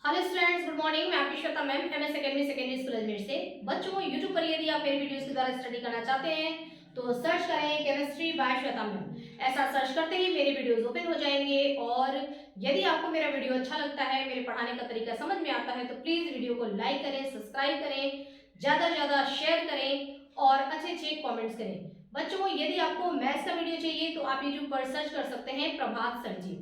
Hello students, good morning. मैं आपकी Shweta ma'am, MS academy secondary school Ajmer से। बच्चों, यूट्यूब पर यदि आप मेरे वीडियोस के द्वारा स्टडी करना चाहते हैं तो सर्च करें केमिस्ट्री बाय श्वेता मैम। ऐसा सर्च करते ही मेरे वीडियोस ओपन हो जाएंगे। और यदि आपको मेरा वीडियो अच्छा लगता है, मेरे पढ़ाने का तरीका समझ में आता है, तो प्लीज वीडियो को लाइक करें, सब्सक्राइब करें, ज्यादा से ज्यादा शेयर करें और अच्छे अच्छे कॉमेंट्स करें। बच्चों, यदि आपको मैथ्स का वीडियो चाहिए तो आप यूट्यूब पर सर्च कर सकते हैं प्रभात सर जी।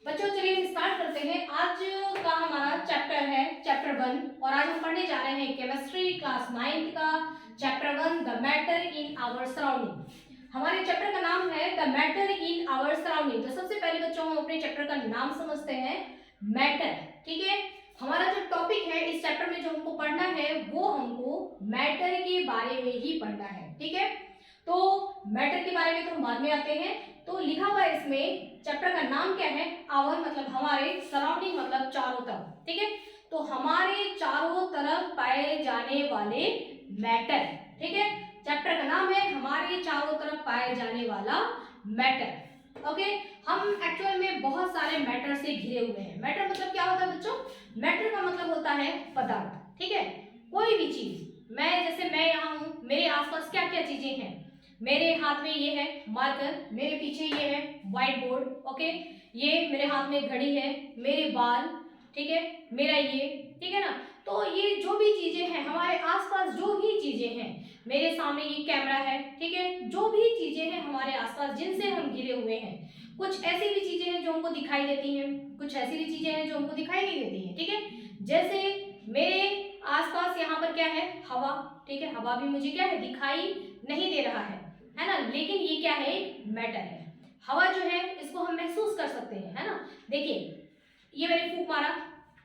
बच्चों, चलिए हम स्टार्ट करते हैं। आज का हमारा चैप्टर है चैप्टर 1 और आज हम पढ़ने जा रहे हैं केमिस्ट्री क्लास 9 का chapter 1 the matter in our surrounding. हमारे चैप्टर का नाम है the matter in our surrounding. तो सबसे पहले बच्चों हम अपने चैप्टर का नाम समझते हैं, मैटर। ठीक है, हमारा जो टॉपिक है इस चैप्टर में जो हमको पढ़ना है वो हमको मैटर के बारे में ही पढ़ना है। ठीक है, तो मैटर के बारे में तो हम बाद में आते हैं। तो लिखा हुआ है इसमें, चैप्टर का नाम क्या है, आवर मतलब हमारे, सराउंडिंग मतलब चारों तरफ। ठीक है, तो हमारे चारों तरफ पाए जाने वाले मैटर। ठीक है, चैप्टर का नाम है हमारे चारों तरफ पाए जाने वाला मैटर। ओके, हम एक्चुअल में बहुत सारे मैटर से घिरे हुए हैं। मैटर मतलब क्या होता है बच्चों? मैटर का मतलब होता है पदार्थ। ठीक है, कोई भी चीज, मैं यहाँ हूँ, मेरे आसपास क्या क्या चीजें हैं। मेरे हाथ में ये है मार्कर, मेरे पीछे ये है व्हाइट बोर्ड। ओके, ये मेरे हाथ में घड़ी है, मेरे बाल, ठीक है, मेरा ये, ठीक है ना। तो ये जो भी चीजें हैं हमारे आसपास, जो भी चीजें हैं, मेरे सामने ये कैमरा है, ठीक है, जो भी चीजें हैं हमारे आसपास जिनसे हम घिरे हुए हैं। कुछ ऐसी भी चीजें हैं जो हमको दिखाई देती हैं, कुछ ऐसी भी चीजें हैं जो हमको दिखाई नहीं देती हैं। ठीक है, जैसे मेरे आसपास यहाँ पर क्या है, हवा। ठीक है, हवा भी मुझे क्या है, दिखाई नहीं दे रहा है ना, लेकिन ये क्या है, एक मैटर है। हवा जो है इसको हम महसूस कर सकते हैं, है ना। देखिए, ये मैंने फूंक मारा,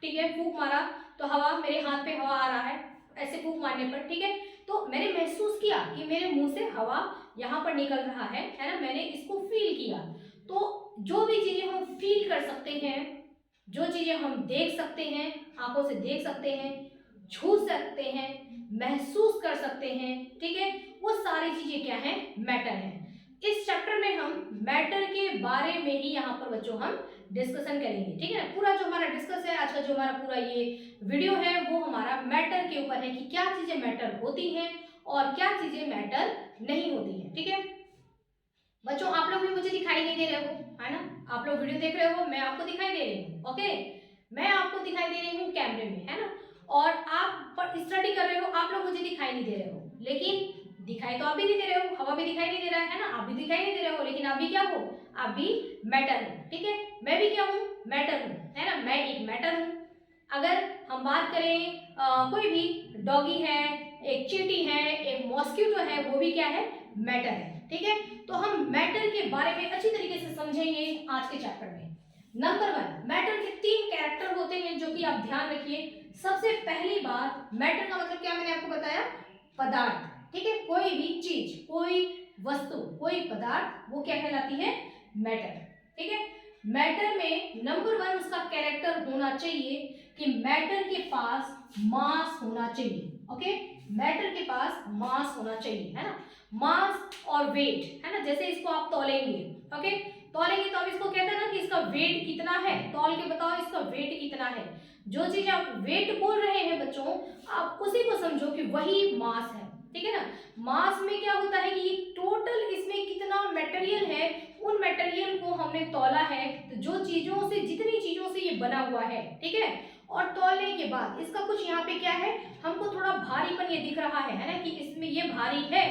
ठीक है, फूंक मारा तो हवा, मेरे हाथ पे हवा आ रहा है ऐसे फूंक मारने पर। ठीक है, तो मैंने महसूस किया कि मेरे मुंह से हवा यहाँ पर निकल रहा है ना, मैंने इसको फील किया। तो जो भी चीजें हम फील कर सकते हैं, जो चीजें हम देख सकते हैं, आंखों से देख सकते हैं, छू सकते हैं, महसूस कर सकते हैं, ठीक है, वो सारी चीजें क्या है, मैटर है। इस चैप्टर में हम मैटर के बारे में ही यहाँ पर बच्चों हम डिस्कशन करेंगे। ठीक है, पूरा जो हमारा डिस्कस है आज का, जो हमारा पूरा ये वीडियो है वो हमारा मैटर के ऊपर है कि क्या चीजें मैटर होती हैं और क्या चीजें मैटर नहीं होती हैं। ठीक है बच्चों, आप लोग भी मुझे दिखाई नहीं दे रहे हो, है ना। आप लोग वीडियो देख रहे हो, मैं आपको दिखाई दे रही हूँ। ओके, मैं आपको दिखाई दे रही हूँ कैमरे में, है ना। और आप स्टडी कर रहे हो, आप लोग मुझे दिखाई नहीं दे रहे हो, लेकिन दिखाई तो आप भी नहीं दे रहे हो, हवा भी दिखाई नहीं दे रहा है ना, आप भी दिखाई नहीं दे रहे हो, लेकिन आप भी क्या हो, आप भी मैटर हो। ठीक है, मैं भी क्या हूँ, मैटर हूँ, है ना, मैं एक मैटर हूँ। अगर हम बात करें कोई भी डॉगी है, एक चींटी है, एक मॉस्किटो है, वो भी क्या है, मैटर है। ठीक है, तो हम मैटर के बारे में अच्छी तरीके से समझेंगे आज के चैप्टर में। नंबर 1, मैटर के 3 कैरेक्टर होते हैं जो कि आप ध्यान रखिए। सबसे पहली बात, मैटर का मतलब क्या मैंने आपको बताया, पदार्थ। ठीक है, कोई भी चीज, कोई वस्तु, कोई पदार्थ, वो क्या कहलाती है, मैटर। ठीक है, मैटर में नंबर 1 उसका कैरेक्टर होना चाहिए कि मैटर के पास मास होना चाहिए। ओके, मैटर के पास मास होना चाहिए, है ना, मास और वेट, है ना। जैसे इसको आप तौलेंगे, ओके, तौलेंगे तो आप इसको कहते हैं ना कि इसका वेट कितना है, तौल के बताओ इसका वेट कितना है। जो चीज आप वेट बोल रहे हैं बच्चों, आप उसी को समझो कि वही मास है। ठीक है ना, मास में क्या होता है कि टोटल इसमें कितना मटेरियल है, उन मटेरियल को हमने तौला है। तो जो चीजों से, जितनी चीजों से ये बना हुआ है, ठीक है, और तौलने के बाद इसका कुछ यहाँ पे क्या है, हमको थोड़ा भारीपन ये दिख रहा है ना, कि इसमें ये भारी है।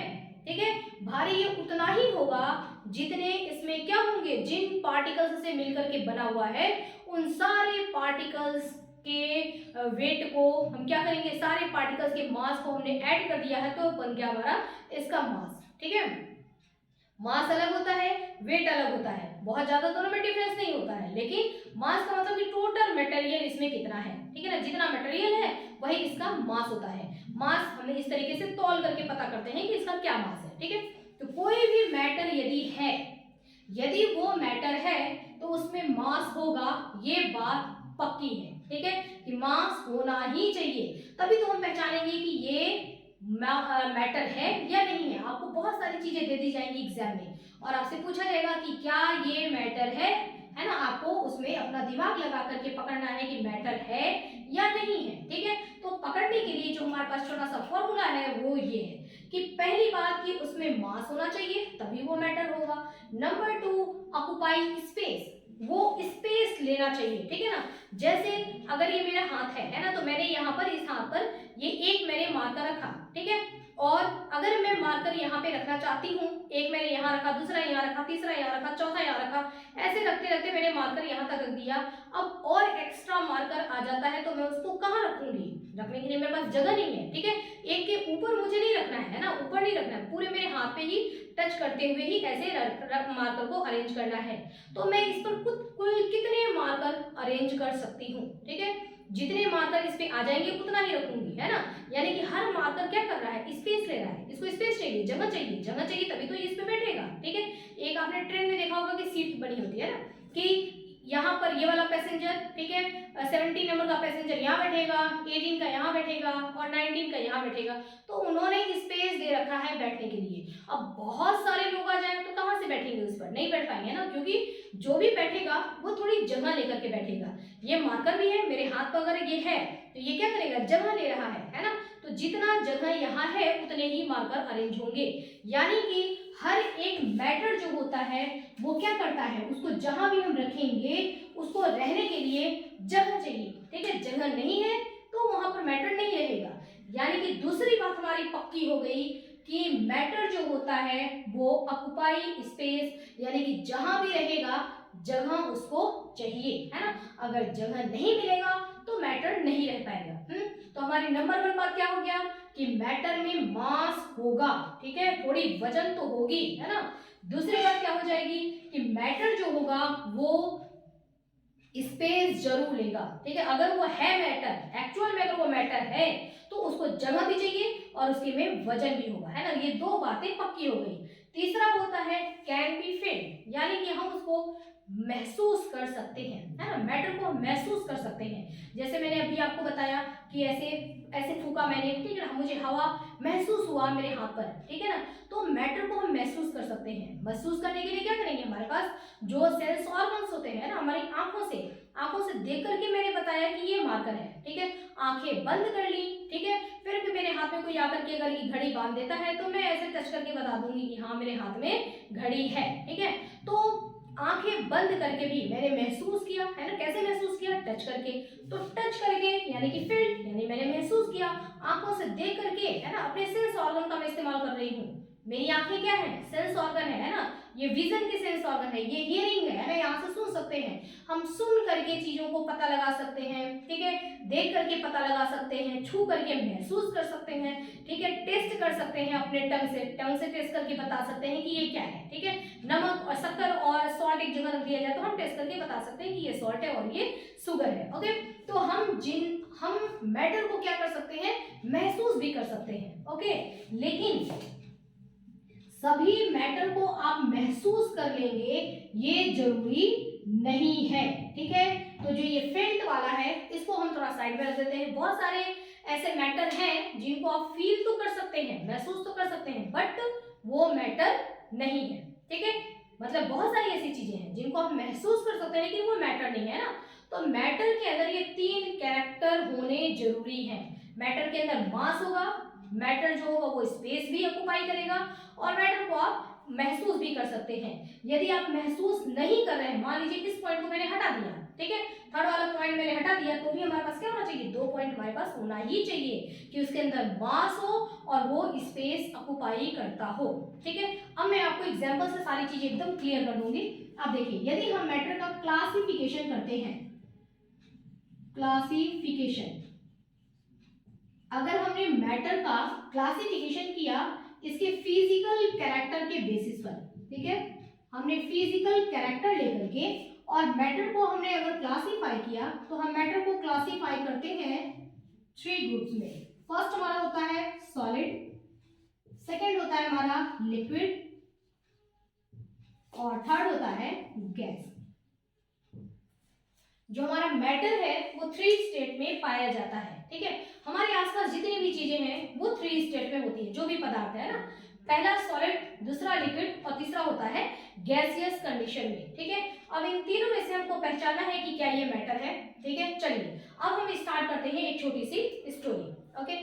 ठीक है, भारी ये उतना ही होगा जितने इसमें क्या होंगे, जिन पार्टिकल्स से मिलकर के बना हुआ है, उन सारे पार्टिकल्स के वेट को हम क्या करेंगे, सारे पार्टिकल्स के मास को हमने ऐड कर दिया है तो बन गया हमारा इसका मास। ठीक है, मास अलग होता है, वेट अलग होता है, बहुत ज्यादा दोनों में डिफरेंस नहीं होता है, लेकिन मास का मतलब कि टोटल मटेरियल इसमें कितना है। ठीक है ना, जितना मटेरियल है वही इसका मास होता है। मास हम इस तरीके से तौल करके पता करते हैं कि इसका क्या मास है। ठीक है, तो कोई भी मैटर यदि है, यदि वो मैटर है तो उसमें मास होगा, ये बात पक्की है। ठीक है, कि मास होना ही चाहिए, तभी तो हम पहचानेंगे कि ये मैटर है या नहीं है। आपको बहुत सारी चीजें दे दी जाएंगी एग्जाम में और आपसे पूछा जाएगा कि क्या ये मैटर है ना। आपको उसमें अपना दिमाग लगा करके पकड़ना है कि मैटर है के लिए जो हमारे पास छोटा सा फॉर्मूला है वो ये है कि पहली बात कि उसमें मास होना चाहिए तभी वो मैटर होगा। नंबर 2, ऑक्युपाई स्पेस, वो स्पेस लेना चाहिए, ठीक है ना। जैसे अगर ये मेरा हाथ है ना, तो मैंने यहाँ पर इस हाथ पर ये एक मैंने मार्कर रखा, ठीक है, और अगर मैं मार्कर यहाँ पे रखना चाहती हूँ, एक मैंने यहाँ रखा, दूसरा यहाँ रखा, तीसरा यहाँ रखा, चौथा यहाँ रखा, ऐसे रखते रखते मैंने मार्कर यहाँ तक रख दिया। अब और एक्स्ट्रा मार्कर आ जाता है तो मैं उसको कहाँ रखूंगी, रखने के लिए मेरे पास जगह नहीं है, ठीक है। एक के ऊपर मुझे नहीं रखना है ना, ऊपर नहीं रखना है, पूरे मेरे हाथ पे ही टच करते हुए ही ऐसे मार्कर को अरेंज करना है। तो मैं इस पर कुल कितने मार्कर अरेंज कर सकती हूँ, ठीक है। जितने मार्कर इस पे आ जाएंगे उतना ही रखूंगी, है ना। यानी कि हर मार्कर क्या कर रहा है, स्पेस ले रहा है, इसको स्पेस चाहिए, जगह चाहिए, जगह चाहिए तभी तो ये इस पे बैठेगा, ठीक है। एक आपने ट्रेन में देखा होगा कि सीट बनी होती है ना, कि यहाँ पर ये वाला पैसेंजर, ठीक है, 17 नंबर का पैसेंजर यहाँ बैठेगा, 18 का यहाँ बैठेगा और 19 का यहाँ बैठेगा। तो उन्होंने स्पेस दे रखा है बैठने के लिए। अब बहुत सारे लोग आ जाए तो कहाँ से बैठेंगे उस पर, नहीं बैठ पाएंगे ना, क्योंकि जो भी बैठेगा वो थोड़ी जगह लेकर के बैठेगा। ये मार्कर भी है मेरे हाथ पर, अगर ये है तो ये क्या करेगा, जगह ले रहा है ना। तो जितना जगह यहाँ है उतने ही मार्कर अरेंज होंगे। यानी कि हर एक मैटर जो होता है वो क्या करता है, उसको जहां भी हम रखेंगे उसको रहने के लिए जगह चाहिए, ठीक है। जगह नहीं है तो वहां पर मैटर नहीं रहेगा। यानी कि दूसरी बात हमारी पक्की हो गई कि मैटर जो होता है वो ऑक्युपाई स्पेस, यानी कि जहां भी रहेगा जगह उसको चाहिए, है ना। अगर जगह नहीं मिलेगा तो मैटर नहीं रह पाएगा। तो हमारी नंबर 1 बात क्या हो गया कि मैटर में मास होगा, ठीक है, थोड़ी वजन तो होगी, है ना। दूसरी बात क्या हो जाएगी कि मैटर जो होगा वो स्पेस जरूर लेगा, ठीक है। अगर वो है मैटर, एक्चुअल में अगर वो मैटर है तो उसको जगह भी चाहिए और उसके में वजन भी होगा, है ना। ये दो बातें पक्की हो गई। तीसरा होता है कैन बी फील्ड, यानी कि हम उसको महसूस कर सकते हैं, है ना। मैटर को महसूस कर सकते हैं। जैसे मैंने अभी आपको बताया कि ऐसे ऐसे फूका मैंने, ठीक है ना, मुझे हवा महसूस हुआ मेरे हाथ पर, ठीक है ना। तो मैटर को हम महसूस कर सकते हैं। महसूस करने के लिए क्या करेंगे, हमारे पास जो सेंस ऑर्गन्स होते हैं ना, हमारी आंखों से देख करके मैंने बताया कि ये मार्कर है, ठीक है। आंखें बंद कर ली, ठीक है। फिर भी मेरे हाथ में कोई आकर के अगर ये घड़ी बांध देता है तो मैं ऐसे टच करके बता दूंगी कि हाँ मेरे हाथ में घड़ी है, ठीक है। तो आंखें बंद करके भी मैंने महसूस किया, है ना। कैसे महसूस किया, टच करके। तो टच करके यानी कि फील्ड, यानी मैंने महसूस किया। आंखों से देख करके, है ना, अपने सेंस ऑर्गन का मैं इस्तेमाल कर रही हूँ। मेरी आंखें क्या है, सेंस ऑर्गन है ना। ये विजन के सेंस ऑर्गन है, ये हियरिंग है ना, यहाँ से सुन सकते हैं। हम सुन करके चीजों को पता लगा सकते हैं, ठीक है। देख करके पता लगा सकते हैं, छू करके महसूस कर सकते हैं, ठीक है। टेस्ट कर सकते हैं अपने टंग से टेस्ट करके बता सकते हैं कि ये क्या है, ठीक है। नमक और शक्कर और सॉल्ट एक जगह रख दिया जाए तो हम टेस्ट करके बता सकते हैं कि ये सॉल्ट है और ये शुगर है, ओके। तो हम मैटर को क्या कर सकते हैं, महसूस भी कर सकते हैं, ओके। लेकिन सभी मैटर को आप महसूस कर लेंगे ये जरूरी नहीं है, ठीक है। तो जो ये फील्ड वाला है इसको हम थोड़ा साइड में रख देते हैं। बहुत सारे ऐसे मैटर हैं जिनको आप फील तो कर सकते हैं, महसूस तो कर सकते हैं, बट वो मैटर नहीं है, ठीक है। मतलब बहुत सारी ऐसी चीजें हैं जिनको आप महसूस कर सकते हैं लेकिन वो मैटर नहीं है ना। तो मैटर के अंदर ये 3 कैरेक्टर होने जरूरी हैं। मैटर के अंदर मास होगा, मैटर जो होगा वो स्पेस भी ऑक्युपाई करेगा और मैटर को आप महसूस भी कर सकते हैं। यदि आप महसूस नहीं कर रहे हैं, मान लीजिए इस पॉइंट को मैंने हटा दिया, ठीक है, थर्ड वाला पॉइंट मैंने हटा दिया, तो भी हमारे पास क्या होना चाहिए, 2 पॉइंट हमारे पास होना ही चाहिए कि उसके अंदर मास हो और वो स्पेस ऑक्युपाई करता हो, ठीक है। अब मैं आपको एग्जांपल से सारी चीजें एकदम क्लियर कर दूंगी। अब देखिए, यदि हम मैटर का क्लासिफिकेशन करते हैं, क्लासिफिकेशन, अगर हमने मैटर का क्लासिफिकेशन किया इसके फिजिकल कैरेक्टर के बेसिस पर, ठीक है, हमने फिजिकल कैरेक्टर लेकर के और मैटर को हमने अगर क्लासिफाई किया तो हम मैटर को क्लासिफाई करते हैं 3 ग्रुप्स में। फर्स्ट हमारा होता है सॉलिड, सेकंड होता है हमारा लिक्विड और थर्ड होता है गैस। जो हमारा मैटर है वो 3 स्टेट में पाया जाता है, ठीक है। हमारे आसपास जितनी भी चीजें हैं वो 3 स्टेट में होती है, जो भी पदार्थ है ना। पहला सॉलिड, दूसरा लिक्विड और तीसरा होता है गैसियस कंडीशन में, ठीक है। अब इन तीनों में से हमको पहचानना है कि क्या ये मैटर है, ठीक है। चलिए अब हम स्टार्ट करते हैं एक छोटी सी स्टोरी, ओके,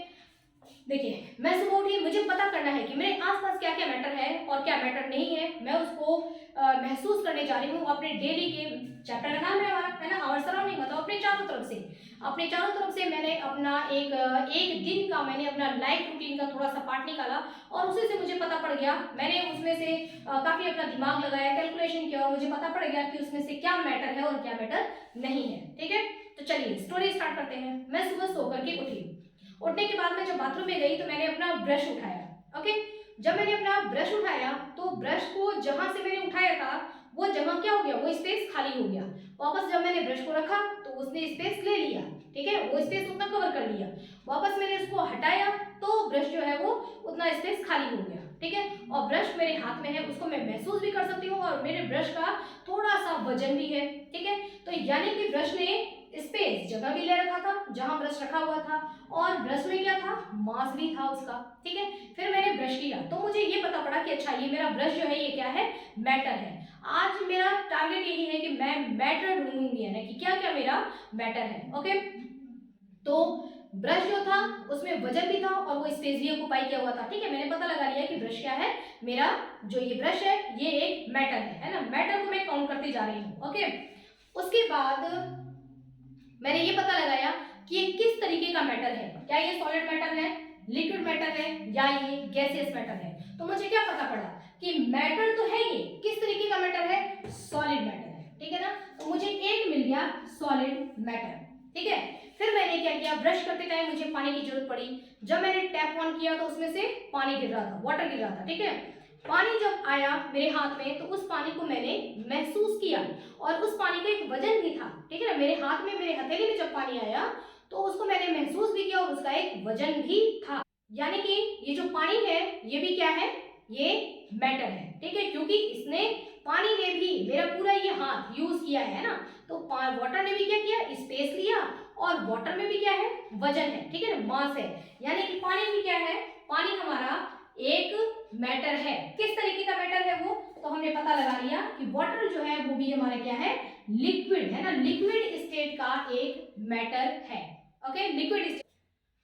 देखिए मैं सुबह उठी, मुझे पता करना है कि मेरे आसपास क्या क्या मैटर है और क्या मैटर नहीं है। मैं उसको महसूस करने जा रही हूँ अपने डेली के चैप्टर का नाम है हमारा, है ना, आवर सराउंडिंग, मतलब अपने चारों तरफ से। अपने चारों तरफ से मैंने अपना एक दिन का मैंने अपना लाइफ रूटीन का थोड़ा सा पार्ट निकाला और उसी से मुझे पता पड़ गया, मैंने उसमें से काफी अपना दिमाग लगाया, कैलकुलेशन किया और मुझे पता पड़ गया कि उसमें से क्या मैटर है और क्या मैटर नहीं है। ठीक है, तो चलिए स्टोरी स्टार्ट करते हैं। मैं सुबह सो करके उठी, उठने के बाद मैं जब बाथरूम में गई तो मैंने अपना ब्रश उठाया। ओके, जब मैंने अपना ब्रश उठाया तो ब्रश को जहां से मैंने उठाया था वो जगह क्या हो गया, वो स्पेस खाली हो गया। वापस जब मैंने ब्रश को रखा तो उसने स्पेस ले लिया। ठीक है, वो स्पेस उतना कवर कर लिया। वापस मैंने उसको हटाया तो ब्रश जो है वो उतना स्पेस खाली हो गया। ठीक है, और ब्रश मेरे हाथ में है, उसको मैं महसूस भी कर सकती हूँ और मेरे ब्रश का थोड़ा सा वजन भी है। ठीक है, तो यानी कि ब्रश ने स्पेस जगह भी ले रखा था जहां ब्रश रखा हुआ था और ब्रश में क्या था, मास भी था उसका। ठीक है, फिर मैंने ब्रश किया तो मुझे ये पता पड़ा कि अच्छा ये मेरा ब्रश जो है ये क्या है, मैटर है। आज मेरा टारगेट यही है कि मैं मैटर ढूंढूंगी, यानी कि क्या क्या मेरा मैटर है। ओके, तो ब्रश जो था उसमें वजन भी था और वो स्पेस भी ऑक्युपाई किया हुआ था। ठीक है, मैंने पता लगा लिया कि ब्रश क्या है, मेरा जो ये ब्रश है ये एक मैटर है ना, मैटर को मैं काउंट करती जा रही हूँ। ओके, उसके बाद मैंने ये पता लगाया कि ये किस तरीके का मैटर है, क्या ये सॉलिड मैटर है, लिक्विड मैटर है या ये गैसियस मैटर है। तो मुझे क्या पता पड़ा कि मैटर तो है, ये किस तरीके का मैटर है, सॉलिड मैटर है। ठीक है ना, तो मुझे एक मिल गया सॉलिड मैटर। ठीक है, फिर मैंने क्या किया, ब्रश करते टाइम मुझे पानी की जरूरत पड़ी। जब मैंने टैप ऑन किया तो उसमें से पानी गिर रहा था, वाटर गिर रहा था। ठीक है, पानी जब आया मेरे हाथ में तो उस पानी को मैंने महसूस किया और उस पानी का एक वजन भी था। ठीक है ना, मेरे हाथ में, मेरे हथेली में जब पानी आया तो उसको मैंने महसूस भी किया और उसका एक वजन भी था। यानी कि ये जो पानी है ये भी क्या है, ये मैटर है। ठीक है, क्योंकि इसने, पानी ने भी मेरा पूरा ये हाथ यूज किया है ना, तो वाटर ने भी क्या किया, स्पेस लिया और वाटर में भी क्या है, वजन है। ठीक है ना, मास है। यानी कि पानी भी क्या है, पानी हमारा एक मैटर है। किस तरीके का मैटर है वो, तो हमने पता लगा लिया कि वाटर जो है वो भी हमारा क्या है, लिक्विड है ना, लिक्विड स्टेट का एक मैटर है। ओके, लिक्विड स्टेट,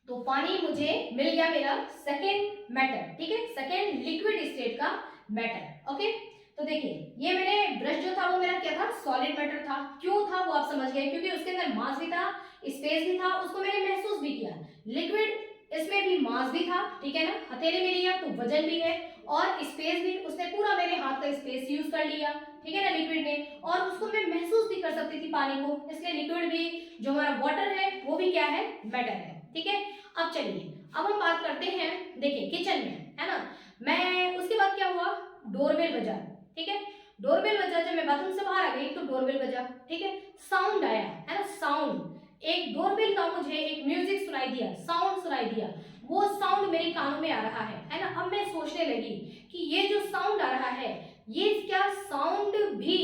तो पानी मुझे मिल गया मेरा सेकेंड मैटर। ठीक है, सेकेंड लिक्विड स्टेट का मैटर। ओके, तो देखिए ये मेरे ब्रश जो था वो मेरा क्या था, सॉलिड मैटर था। क्यों था वो आप समझ गए, क्योंकि उसके अंदर मास भी था, स्पेस भी था, उसको मैंने महसूस भी किया। लिक्विड, इसमें भी मास भी था। ठीक है ना, हथेली में लिया तो वजन भी है और स्पेस भी, उसने पूरा मेरे हाथ का स्पेस यूज कर लिया। ठीक है ना, लिक्विड ने, और उसको मैं महसूस भी कर सकती थी पानी को, इसलिए लिक्विड भी, जो हमारा वाटर है वो भी क्या है, मैटर है। ठीक है, अब चलिए अब हम बात करते हैं, देखिए किचन में, है ना, मैं उसके बाद क्या हुआ, डोरबेल बजा। ठीक है, डोरबेल बजा, जब मैं बाथरूम से बाहर आ गई तो डोरबेल बजा। ठीक है, साउंड आया, है ना, साउंड, एक डोरबेल का मुझे एक म्यूजिक सुनाई दिया, साउंड सुनाई दिया, वो साउंड मेरे कानों में आ रहा है ना। अब मैं सोचने लगी कि ये जो साउंड आ रहा है ये क्या साउंड भी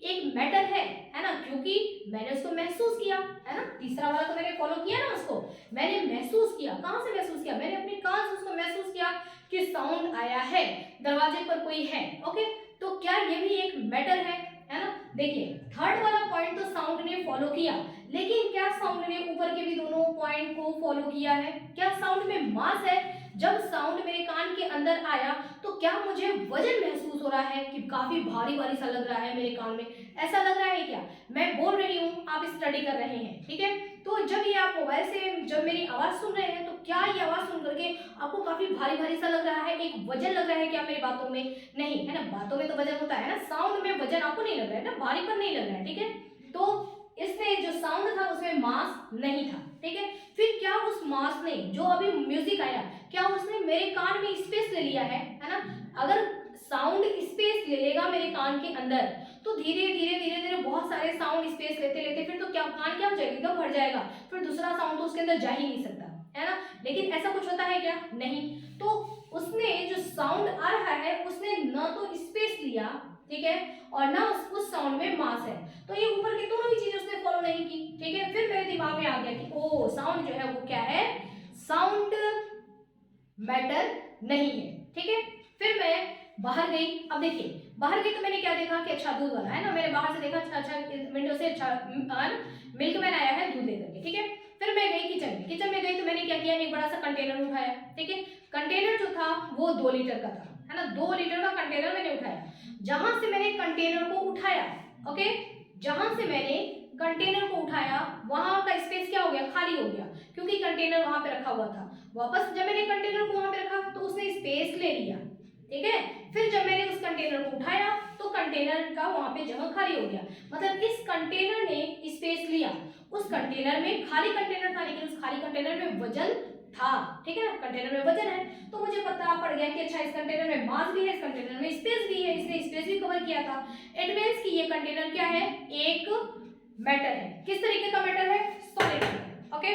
एक मैटर है ना, क्योंकि मैंने उसको महसूस किया, है ना, तीसरा वाला तो मैंने फॉलो किया ना, उसको मैंने महसूस किया। कहां से महसूस किया, मैंने अपने कान से उसको महसूस किया कि साउंड आया है, दरवाजे पर कोई है। ओके, तो क्या ये भी एक मैटर है ना। देखिए थर्ड वाला पॉइंट तो साउंड ने फॉलो किया, लेकिन क्या साउंड ने ऊपर के भी दोनों पॉइंट को फॉलो किया है, क्या साउंड में मास है। जब साउंड मेरे कान के अंदर आया तो क्या मुझे वजन महसूस हो रहा है कि काफी भारी भारी सा लग रहा है मेरे कान में, ऐसा लग रहा है क्या, मैं बोल रही हूँ आप स्टडी कर रहे हैं। ठीक है, तो जब ये आप मोबाइल से जब मेरी आवाज सुन रहे हैं तो क्या ये आवाज सुन करके आपको काफी भारी भारी सा लग रहा है, एक वजन लग रहा है क्या मेरी बातों में, नहीं, है ना, बातों में तो वजन होता है ना, साउंड में वजन आपको नहीं लग रहा है ना, भारीपन नहीं लग रहा है। ठीक है, तो इसमें जो साउंड था उसमें मास नहीं था। ठीक है, फिर क्या उस मास ने, जो अभी म्यूजिक आया, क्या उसने मेरे कान में स्पेस ले लिया है ना। अगर साउंड स्पेस ले लेगा मेरे कान के अंदर तो धीरे धीरे धीरे धीरे बहुत सारे साउंड स्पेस लेते लेते फिर तो क्या कान क्या हो जाएगा, एकदम भर जाएगा, फिर दूसरा साउंड तो उसके अंदर जा ही नहीं सकता, है ना। लेकिन ऐसा कुछ होता है क्या, नहीं। तो उसने जो साउंड आ रहा है उसने न तो स्पेस लिया, ठीक है, और ना उस साउंड में मास है, तो ये ऊपर की दोनों ही चीजें उसने फॉलो नहीं की। ठीक है, फिर मेरे दिमाग में आ गया कि ओ साउंड जो है वो क्या है, साउंड मैटर नहीं है। ठीक है, फिर मैं बाहर गई। अब देखिए बाहर गई तो मैंने क्या देखा कि अच्छा दूध वाला है ना, मैंने बाहर से देखा अच्छा विंडो से अच्छा मिल्क मैन आया है दूध लेकर के। ठीक है, फिर मैं गई किचन में, किचन में गई तो मैंने क्या किया, एक बड़ा सा कंटेनर उठाया, ठीक है। कंटेनर जो था वो 2 लीटर का था, है ना, 2 लीटर का कंटेनर मैंने उठाया। जहां से मैंने कंटेनर को उठाया, ओके, जहां से मैंने कंटेनर को उठाया वहां का स्पेस क्या हो गया, खाली हो गया, क्योंकि कंटेनर वहां पे रखा हुआ था। वापस जब मैंने कंटेनर को वहां पे रखा तो उसने स्पेस ले लिया, ठीक है। फिर जब मैंने उस कंटेनर को उठाया तो कंटेनर का वहां पे जगह खाली हो गया, मतलब इस कंटेनर ने स्पेस लिया। उस कंटेनर में खाली कंटेनर था, लेकिन उस खाली कंटेनर में वजन था, ठीक है ना, कंटेनर में वजन है। तो मुझे पता पड़ गया कि अच्छा इस कंटेनर में मास भी है, इस कंटेनर में स्पेस भी है, इसने स्पेस भी कवर किया था। इट मींस कि ये कंटेनर क्या है, एक मेटल है। किस तरीके का मेटल है, सॉलिड मेटल, ओके।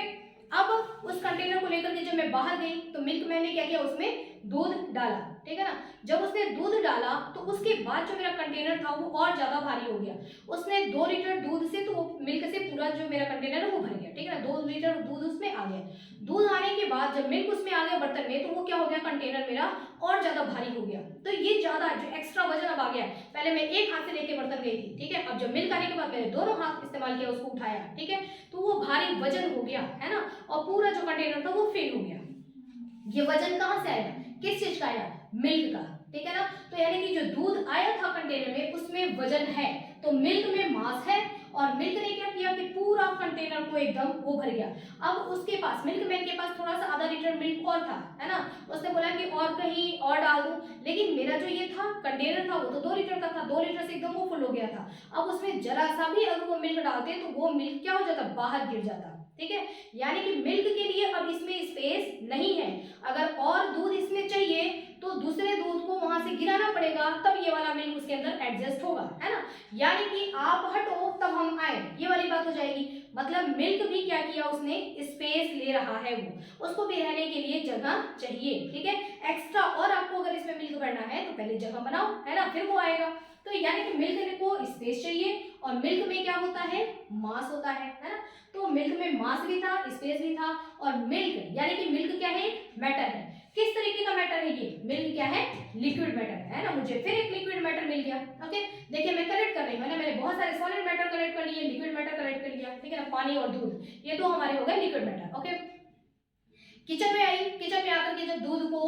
अब उस कंटेनर को लेकर के जब मैं बाहर गई तो मिल्क मैन ने क्या किया, उसमें दूध डाला, ठीक है ना। जब उसने दूध डाला तो उसके बाद जो मेरा कंटेनर था वो और ज्यादा भारी हो गया। उसने 2 लीटर दूध से, तो मिल्क से पूरा जो मेरा कंटेनर है वो भर गया, ठीक है ना, 2 लीटर दूध उसमें आ गया। दूध आने के बाद जब मिल्क उसमें आ गया बर्तन में, तो वो क्या हो गया, कंटेनर मेरा और ज्यादा भारी हो गया। तो ये ज्यादा जो एक्स्ट्रा वजन अब आ गया, पहले मैं एक हाथ से लेके बर्तन गई थी, ठीक है, अब जब मिल्क आने के बाद मैंने दोनों हाथ इस्तेमाल किया, उसको उठाया, ठीक है, तो वो भारी वजन हो गया, है ना, और पूरा जो कंटेनर था वो फिल हो गया। ये वजन कहां से आया, किस चीज का आया, मिल्क का, ठीक है ना। तो यानी कि जो दूध आया था कंटेनर में उसमें वजन है, तो मिल्क में मास है, और मिल्क ने क्या किया कि पूरा कंटेनर को एकदम वो भर गया। अब उसके पास, मिल्क मैन के पास थोड़ा सा आधा लीटर मिल्क और था, है ना, उसने बोला कि और कहीं और डाल दूं, लेकिन मेरा जो ये था कंटेनर था वो तो 2 लीटर का था, 2 लीटर से एकदम वो फुल हो गया था। अब उसमें जरा सा भी अगर वो मिल्क डालते तो वो मिल्क क्या हो जाता, बाहर गिर जाता, ठीक है। यानी कि मिल्क के लिए अब इसमें स्पेस नहीं है। अगर और दूध इसमें चाहिए तो दूसरे दूध को वहां से गिराना पड़ेगा, तब ये वाला मिल्क उसके अंदर एडजस्ट होगा, है ना। यानी कि आप हटो तब हम आए, ये वाली बात हो जाएगी। मतलब मिल्क भी क्या किया, उसने स्पेस ले रहा है, वो उसको भी रहने के लिए जगह चाहिए, ठीक है। एक्स्ट्रा और आपको अगर इसमें मिल्क भरना है तो पहले जगह बनाओ, है ना, फिर वो आएगा। तो यानी कि मिल्क को स्पेस चाहिए, और मिल्क में क्या होता है, मास होता है ना। तो मिल्क में मास भी था, स्पेस भी था, और मिल्क यानी कि मिल्क क्या है, मैटर है। किस तरीके का मैटर है ये, मिल्क क्या है, लिक्विड मैटर है ना। मुझे फिर एक लिक्विड मैटर मिल गया, ओके। देखिए मैं कलेक्ट कर रही हूँ ना, मैंने बहुत सारे सॉलिड मैटर कलेक्ट कर लिए, लिक्विड मैटर कलेक्ट कर लिया, ठीक है ना, पानी और दूध, ये दो हमारे हो गए लिक्विड मैटर, ओके। किचन में आई, किचन में आकर के जब दूध को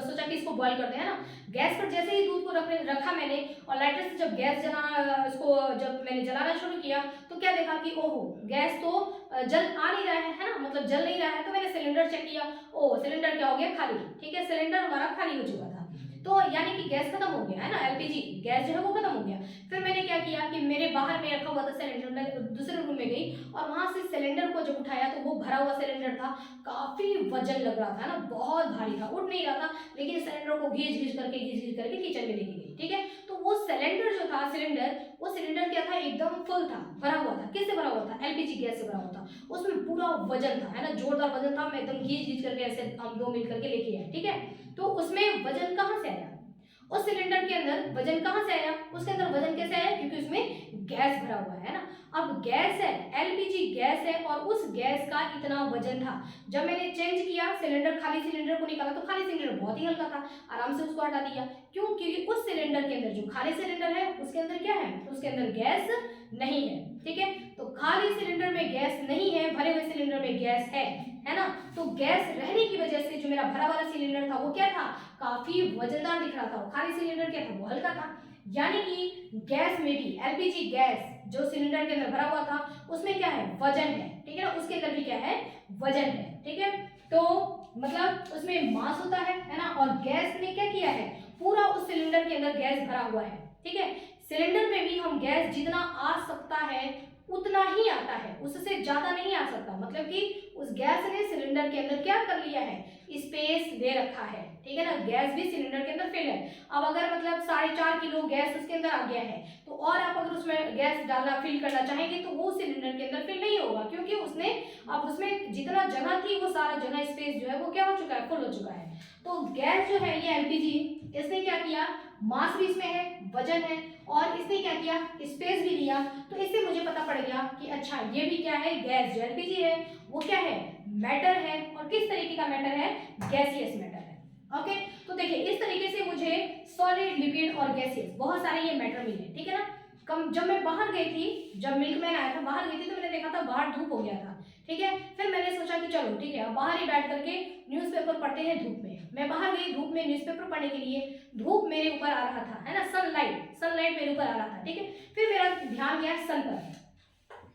सोचा कि इसको बॉईल करते हैं ना, गैस पर जैसे ही दूध को रखा मैंने, और लाइटर से जब गैस जलाना, इसको जब मैंने जलाना शुरू किया तो क्या देखा कि ओहो गैस तो जल आ नहीं रहा है ना, मतलब जल नहीं रहा है। तो मैंने सिलेंडर चेक किया, ओ सिलेंडर क्या हो गया, खाली, ठीक है, सिलेंडर हमारा खाली हो चुका था। तो यानी कि गैस खत्म हो गया, है ना, एलपीजी गैस जो है वो खत्म हो गया। फिर मैंने क्या किया कि मेरे बाहर में रखा हुआ था सिलेंडर, मैं दूसरे रूम में गई और वहां से सिलेंडर को जब उठाया तो वो भरा हुआ सिलेंडर था, काफी वजन लग रहा था ना, बहुत भारी था, उठ नहीं रहा था, लेकिन सिलेंडर को घींच करके किचन में लेके गई, ठीक है। तो वो सिलेंडर जो था, वो सिलेंडर क्या था, एकदम फुल था, भरा हुआ था। किससे भरा हुआ था, एलपीजी गैस से भरा हुआ था, उसमें पूरा वजन था, है ना, जोरदार वजन था। मैं एकदम घींच करके ऐसे हम 2 मिल करके लेके आए, ठीक है। तो उसमें वजन कहाँ से आया, उस सिलेंडर के अंदर वजन कहाँ से आया, उसके अंदर वजन कैसे आया, क्योंकि उसमें गैस भरा हुआ है ना। अब गैस है, एलपीजी गैस है, और उस गैस का इतना वजन था। जब मैंने चेंज किया सिलेंडर, खाली सिलेंडर को निकाला तो खाली सिलेंडर बहुत ही हल्का था, आराम से उसको हटा दिया। क्यों, क्योंकि उस सिलेंडर के अंदर, जो खाली सिलेंडर है उसके अंदर क्या है, उसके अंदर गैस नहीं है, ठीक है। तो खाली सिलेंडर में गैस नहीं है, भरे हुए सिलेंडर में गैस है ना। तो गैस रहने की वजह से जो मेरा भरा वाला सिलेंडर था वो क्या था, काफी वजनदार दिख रहा था। खाली सिलेंडर क्या था, वो हल्का था। यानी कि गैस में भी, एलपीजी गैस जो सिलेंडर के अंदर भरा हुआ था उसमें क्या है, वजन है, ठीक है ना, उसके अंदर भी क्या है, वजन है, ठीक है। तो मतलब उसमें मास होता है ना, और गैस ने क्या किया है, पूरा उस सिलेंडर के अंदर गैस भरा हुआ है, ठीक है। सिलेंडर में भी हम गैस जितना आ सकता है उतना ही आता है, उससे ज्यादा नहीं आ सकता। मतलब कि उस गैस ने सिलेंडर के अंदर क्या कर लिया है, स्पेस ले रखा है, ठीक है ना। गैस भी सिलेंडर के अंदर फिल है। अब अगर मतलब 4.5 किलो गैस उसके अंदर आ गया है, तो और आप अगर उसमें गैस डालना, फिल करना चाहेंगे तो वो सिलेंडर के अंदर फिल नहीं होगा, क्योंकि उसने अब उसमें जितना जगह थी वो सारा जगह स्पेस जो है वो क्या हो चुका है, फुल हो चुका है। तो गैस जो है ये एलपीजी, इसने क्या किया, मास भी इसमें है, वजन है, और इसने क्या किया, स्पेस भी लिया। तो इससे मुझे पता पड़ गया कि अच्छा ये भी क्या है, गैस जो एलपीजी है वो क्या है, मैटर है। और किस तरीके का मैटर है, गैसियस मैटर है, ओके। तो देखिए इस तरीके से मुझे सॉलिड, लिक्विड और गैसियस बहुत सारे ये मैटर मिले, ठीक है ना। जब मैं बाहर गई थी, जब मिल्कमैन आया था, बाहर गई थी तो मैंने देखा था बाहर धूप हो गया था, ठीक है। फिर मैंने सोचा कि चलो ठीक है, अब बाहर ही बैठ करके न्यूज़पेपर पढ़ते हैं धूप में। मैं बाहर गई धूप में न्यूज़पेपर पढ़ने के लिए, धूप मेरे ऊपर आ रहा था, है ना, सनलाइट मेरे ऊपर आ रहा था, ठीक है। फिर मेरा ध्यान गया सन पर,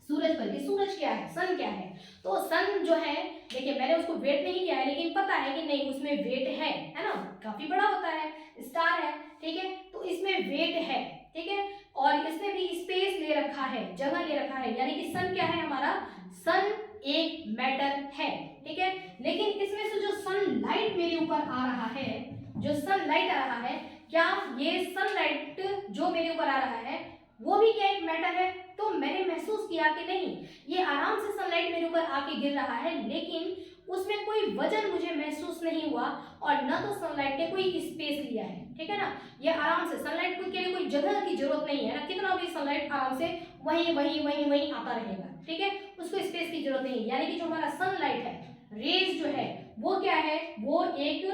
सूरज पर, कि सूरज क्या है, सन क्या है। तो सन जो है, देखिए मैंने उसको वेट नहीं किया है, लेकिन पता है कि नहीं उसमें वेट है ना, काफी बड़ा होता है, स्टार है, ठीक है, तो इसमें वेट है, ठीक है, और इसने भी स्पेस ले रखा है, जगह ले रखा है, यानी कि सन क्या है हमारा, सन एक मैटर है, ठीक है। लेकिन इसमें से जो सनलाइट मेरे ऊपर आ रहा है, जो सनलाइट आ रहा है, क्या ये सनलाइट जो मेरे ऊपर आ रहा है वो भी क्या एक मैटर है। तो मैंने महसूस किया कि नहीं, ये आराम से सनलाइट मेरे ऊपर आके गिर रहा है, लेकिन उसमें कोई वजन मुझे महसूस नहीं हुआ, और न तो सनलाइट ने कोई स्पेस लिया है, ठीक है ना। ये आराम से, सनलाइट के लिए कोई जगह की जरूरत नहीं है ना, कितना भी सनलाइट आराम से वहीं आता रहेगा, ठीक है, उसको स्पेस की जरूरत नहीं है। यानी कि जो हमारा सनलाइट है, रेज जो है वो क्या है, वो एक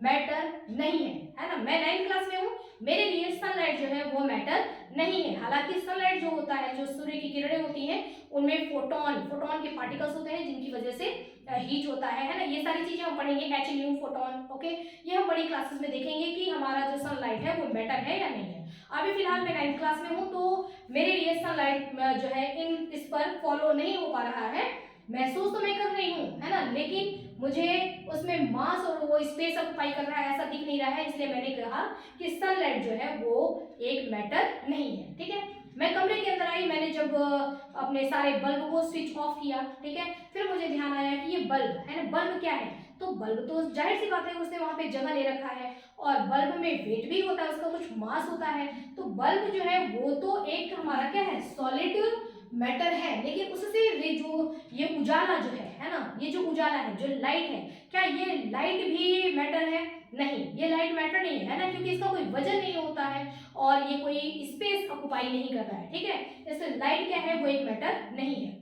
मैटर नहीं है ना। मैं 9th क्लास में हूँ, मेरे लिए सनलाइट जो है वो मैटर नहीं है। हालांकि सनलाइट जो होता है, जो सूर्य की किरणें होती हैं, उनमें फोटोन के पार्टिकल्स होते हैं, जिनकी वजह से हीट होता है ना। ये सारी चीजें हम पढ़ेंगे, एच न्यू, फोटोन, ओके, ये हम बड़ी क्लासेस में देखेंगे कि हमारा जो सनलाइट है वो मैटर है या नहीं है। अभी फिलहाल मैं 9th क्लास में हूँ, तो मेरे लिए सनलाइट जो है इस पर फॉलो नहीं हो पा रहा है। महसूस तो मैं कर रही हूँ, है ना, लेकिन मुझे उसमें मास और वो स्पेस ऑक्युपाई कर रहा है ऐसा दिख नहीं रहा है, इसलिए मैंने कहा कि सनलाइट जो है वो एक मैटर नहीं है, ठीक है। मैं कमरे के अंदर आई, मैंने जब अपने सारे बल्ब को स्विच ऑफ किया, ठीक है, फिर मुझे ध्यान आया कि ये बल्ब है ना, बल्ब क्या है, तो बल्ब तो जाहिर सी बात है उसने वहां पे जगह ले रखा है, और बल्ब में वेट भी होता है, उसका कुछ मास होता है, तो बल्ब जो है वो तो एक हमारा क्या है, सॉलिड मैटर है, लेकिन उससे ये उजाला जो है ना, ये जो उजाला है, जो लाइट है, क्या ये लाइट भी मैटर है? नहीं, ये लाइट मैटर नहीं है ना, क्योंकि इसका कोई वजन नहीं होता है और ये कोई स्पेस ऑक्युपाई नहीं कर रहा है, ठीक है। इसलिए लाइट क्या है, वो एक मैटर नहीं है।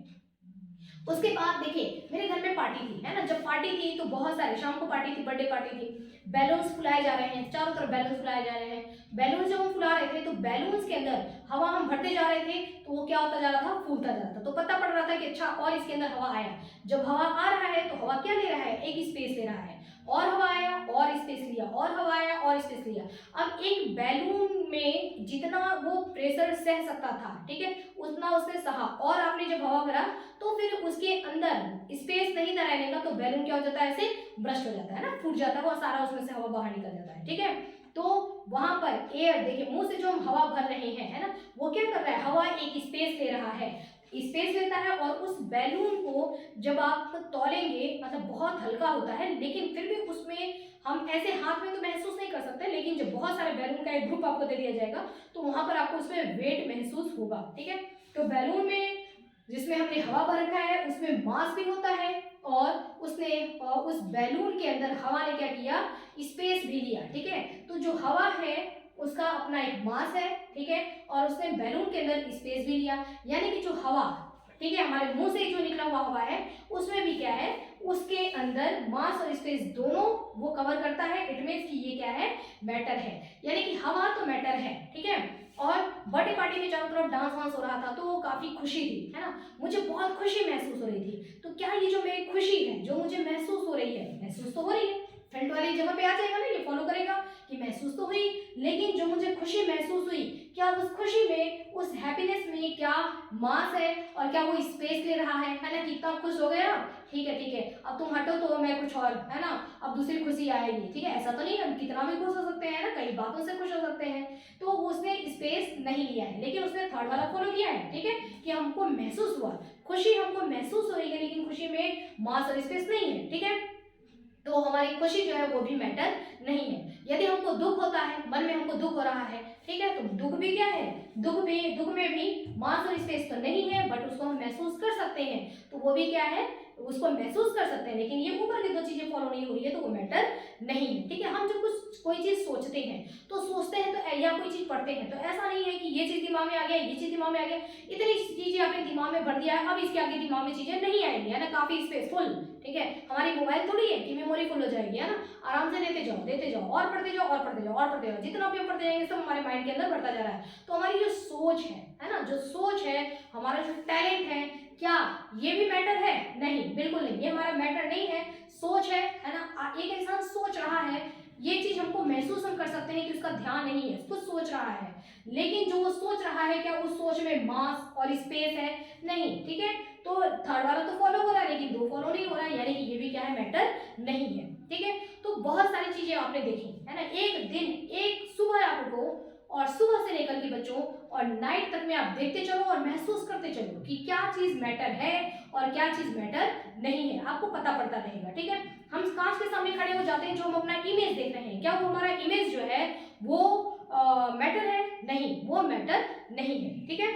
उसके बाद देखिए मेरे घर में पार्टी थी, है ना, जब पार्टी थी तो बहुत सारे, शाम को पार्टी थी, बर्थडे पार्टी थी, बैलून्स फुलाए जा रहे हैं, चारों तरफ बैलून्स फुलाए जा रहे हैं। बैलून्स जब हम फुला रहे थे तो बैलून्स के अंदर हवा हम भरते जा रहे थे, तो वो क्या होता जा रहा था, फूलता जा रहा था। तो पता पड़ रहा था कि अच्छा, और इसके अंदर हवा आया, जब हवा आ रहा है तो हवा क्या ले रहा है, एक स्पेस ले रहा है, और हवा आया और स्पेस लिया, और हवा आया और स्पेस लिया। अब एक बैलून में जितना वो प्रेशर सह सकता था, ठीक है, उतना उसने सहा, और आपने जब हवा भरा तो फिर उसके अंदर स्पेस नहीं था रहने का, तो बैलून क्या हो जाता है, ऐसे ब्रस्ट हो जाता है ना, फूट जाता है, वो सारा उसमें से हवा बाहर निकल जाता है, ठीक है। तो वहां पर एयर, देखिए मुंह से जो हम हवा भर रहे हैं, है ना, वो क्या कर रहा है, हवा एक स्पेस ले रहा है, स्पेस लेता है, और उस बैलून को जब आप तौलेंगे, मतलब बहुत हल्का होता है, लेकिन फिर भी उसमें हम ऐसे हाथ में तो महसूस नहीं कर सकते, लेकिन जब बहुत सारे बैलून का एक ग्रुप आपको दे दिया जाएगा तो वहां पर आपको उसमें वेट महसूस होगा, ठीक है। तो बैलून में जिसमें हमने हवा भर रखा है उसमें मास भी होता है, और उसने उस बैलून के अंदर हवा ने क्या किया, स्पेस भी लिया, ठीक है। तो जो हवा है उसका अपना एक मास है, ठीक है, और उसने बैलून के अंदर स्पेस भी लिया, यानी कि जो हवा, ठीक है, हमारे मुंह से जो निकला हुआ हवा है उसमें भी क्या है, उसके अंदर मास और स्पेस दोनों वो कवर करता है। इट मींस कि ये क्या है, मैटर है, यानी कि हवा तो मैटर है, ठीक है। और बर्थडे पार्टी में चारों तरफ डांस वांस हो रहा था, तो काफी खुशी थी, है ना, मुझे बहुत खुशी महसूस हो रही थी। तो क्या ये जो मेरी खुशी है, जो मुझे महसूस हो रही है, महसूस तो हो रही है, फ्रंट वाली जगह पे आ जाएगा ना, ये फॉलो करेगा कि महसूस तो हुई, लेकिन जो मुझे खुशी महसूस हुई, क्या उस खुशी में, उस हैप्पीनेस में क्या मास है, और क्या वो स्पेस ले रहा है ना, कितना खुश हो गया, ठीक है, अब तुम हटो तो मैं कुछ और, है ना, अब दूसरी खुशी आएगी, ठीक है। ऐसा तो नहीं, हम कितना भी खुश हो सकते हैं ना, कई बातों से खुश हो सकते हैं, तो उसने स्पेस नहीं लिया है, लेकिन उसने थर्ड वाला फॉलो किया है, ठीक है, कि हमको महसूस हुआ, खुशी हमको महसूस हो रही है, लेकिन खुशी में मास और स्पेस नहीं है, ठीक है। तो हमारी खुशी जो है वो भी मैटर नहीं है। यदि हमको दुख होता है, मन में हमको दुख हो रहा है, ठीक है, तो दुख भी क्या है, दुख में भी मास और स्पेस तो नहीं है, बट उसको हम महसूस कर सकते हैं, तो वो भी क्या है, उसको महसूस कर सकते हैं, लेकिन ये ऊपर की दो चीजें फॉलो नहीं हो रही है, तो वो मैटर नहीं है, ठीक है। हम जब कोई चीज सोचते हैं तो सोचते हैं, तो या कोई चीज पढ़ते हैं, तो ऐसा नहीं है कि ये चीज दिमाग में आ गया, ये चीज दिमाग में आ गया, इतनी चीजें आपने दिमाग में भर दिया है, अब इसके आगे दिमाग में चीजें नहीं आएंगी, है ना, काफी स्पेसफुल, ठीक है। हमारी मोबाइल थोड़ी है कि मेमोरी फुल हो जाएगी, है ना, आराम से देते जाओ और पढ़ते जाओ और पढ़ते जाओ और पढ़ते जाओ, जितना भी हम पढ़ते जाएंगे सब हमारे माइंड के अंदर बढ़ता जा रहा है। तो हमारी जो सोच है ना, जो सोच है, हमारा जो टैलेंट है, क्या ये भी मैटर है? नहीं, बिल्कुल नहीं, ये हमारा मैटर नहीं है, सोच है ना। एक इंसान सोच रहा है, ये चीज हमको महसूस हम कर सकते हैं कि उसका ध्यान नहीं है, कुछ सोच रहा है, लेकिन जो वो सोच रहा है क्या उस सोच में मास और स्पेस है? नहीं, ठीक है। तो थर्ड वाला तो फॉलो हो रहा है लेकिन दो फॉलो नहीं हो रहा है, यानी कि ये भी क्या है, मैटर नहीं है, ठीक है। तो बहुत सारी चीजें आपने देखी है ना, एक दिन एक सुबह आपको, और सुबह से लेकर के बच्चों और नाइट तक में आप देखते चलो और महसूस करते चलो कि क्या चीज मैटर है और क्या चीज मैटर नहीं है, आपको पता पड़ता रहेगा, ठीक है। हम कांच के सामने खड़े हो जाते हैं, जो हम अपना इमेज देख रहे हैं, क्या वो हमारा इमेज जो है वो मैटर है? नहीं, वो मैटर नहीं है, ठीक है।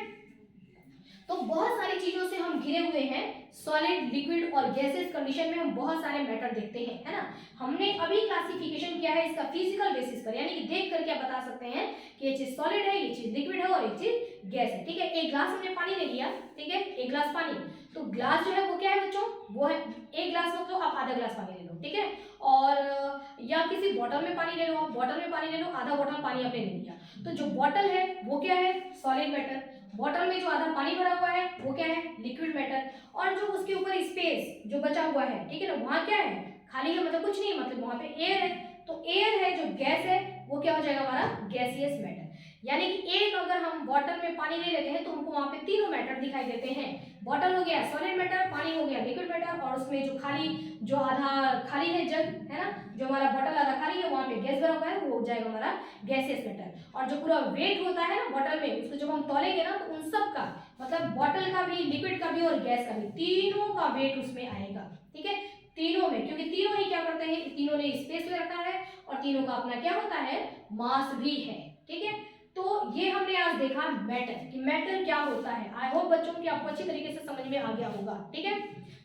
तो बहुत सारी चीजों से हम घिरे हुए हैं, सॉलिड, लिक्विड और गैसेस कंडीशन में हम बहुत सारे मैटर देखते हैं, है ना। हमने अभी क्लासिफिकेशन किया है इसका फिजिकल बेसिस पर, यानी कि देख करके आप बता सकते हैं कि ये चीज सॉलिड है, ये चीज लिक्विड है और एक चीज गैस है, ठीक है। एक ग्लास हमने पानी ले लिया, ठीक है, एक ग्लास पानी, तो ग्लास जो है वो क्या है बच्चों, वो है एक ग्लास, मतलब आप आधा ग्लास पानी ले लो, ठीक है। और या किसी बॉटल में पानी ले लो, आप बॉटल में पानी ले लो, आधा बॉटल पानी आपने ले लिया, तो जो बॉटल है वो क्या है, सॉलिड मैटर, बॉटल में जो आधा पानी भरा हुआ है वो क्या है, लिक्विड मैटर, और जो उसके ऊपर स्पेस जो बचा हुआ है, ठीक है ना, वहां क्या है, खाली है, मतलब कुछ नहीं, मतलब वहां पे एयर है, तो एयर है, जो गैस है वो क्या हो जाएगा हमारा, गैसियस मैटर। यानी कि एक अगर हम बॉटल में पानी ले लेते हैं तो हमको वहां पे तीनों मैटर दिखाई देते हैं, बॉटल हो गया सॉलिड मैटर, पानी हो गया लिक्विड मैटर, और उसमें जो खाली, जो आधा खाली है जग, है ना, जो हमारा बॉटल आधा खाली है वहां पे गैस भरा हुआ है, वो हो जाएगा हमारा गैसियस मैटर। और जो पूरा वेट होता है ना बॉटल में, उसको जब हम तौलेंगे ना तो उन सब का, मतलब बॉटल का भी, लिक्विड का भी और गैस का भी, तीनों का वेट उसमें आएगा, ठीक है, तीनों में, क्योंकि तीनों ही क्या करते हैं, तीनों ने स्पेस ले रखा है और तीनों का अपना क्या होता है, मास भी है, ठीक है। तो ये हमने आज देखा मैटर, कि मैटर क्या होता है। आई होप बच्चों की आपको अच्छी तरीके से समझ में आ गया होगा, ठीक है।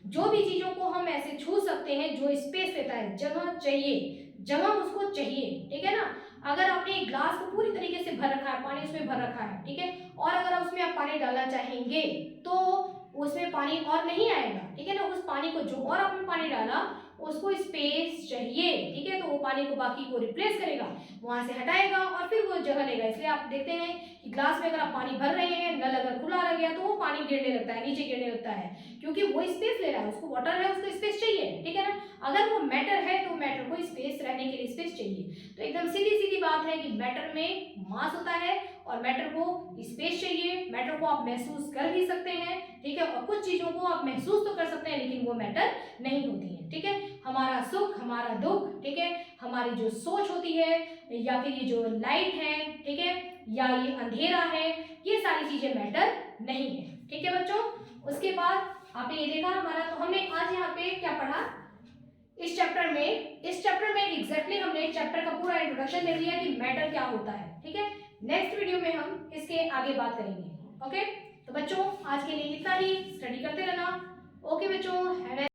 जो भी चीजों को हम ऐसे छू सकते हैं, जो स्पेस लेता है, जगह चाहिए, जगह उसको चाहिए, ठीक है ना। अगर आपने एक ग्लास को पूरी तरीके से भर रखा है, पानी उसमें भर रखा है, ठीक है, और अगर उसमें आप पानी डालना चाहेंगे तो उसमें पानी और नहीं आएगा, ठीक है ना। उस पानी को, जो और आपने पानी डाला उसको स्पेस चाहिए, ठीक है, तो वो पानी को बाकी को रिप्लेस करेगा, वहां से हटाएगा और फिर वो जगह लेगा। इसलिए आप देखते हैं कि ग्लास में अगर आप पानी भर रहे हैं, नल अगर खुला रह गया तो वो पानी गिरने लगता है, नीचे गिरने लगता है, क्योंकि वो स्पेस ले रहा है, उसको वाटर है, उसको स्पेस चाहिए, ठीक है ना। अगर वो मैटर है तो मैटर को स्पेस, रहने के लिए स्पेस चाहिए। तो एकदम सीधी सीधी बात है कि मैटर में मास होता है और मैटर को स्पेस चाहिए, मैटर को आप महसूस कर भी सकते हैं, ठीक है, और कुछ चीजों को आप महसूस तो कर सकते हैं लेकिन वो मैटर नहीं होती है, ठीक है। हमारा सुख, हमारा दुख, ठीक है, हमारी जो सोच होती है, या फिर ये जो लाइट है, ठीक है, या ये अंधेरा है, ये सारी चीजें मैटर नहीं है, ठीक है बच्चों। उसके बाद आपने ये देखा हमारा, तो हमने आज यहाँ पे क्या पढ़ा इस चैप्टर में एग्जैक्टली हमने चैप्टर का पूरा इंट्रोडक्शन दे दिया कि मैटर क्या होता है, ठीक है। नेक्स्ट वीडियो में हम इसके आगे बात करेंगे, ओके। तो बच्चों आज के लिए इतना ही, स्टडी करते रहना, ओके बच्चों, हैव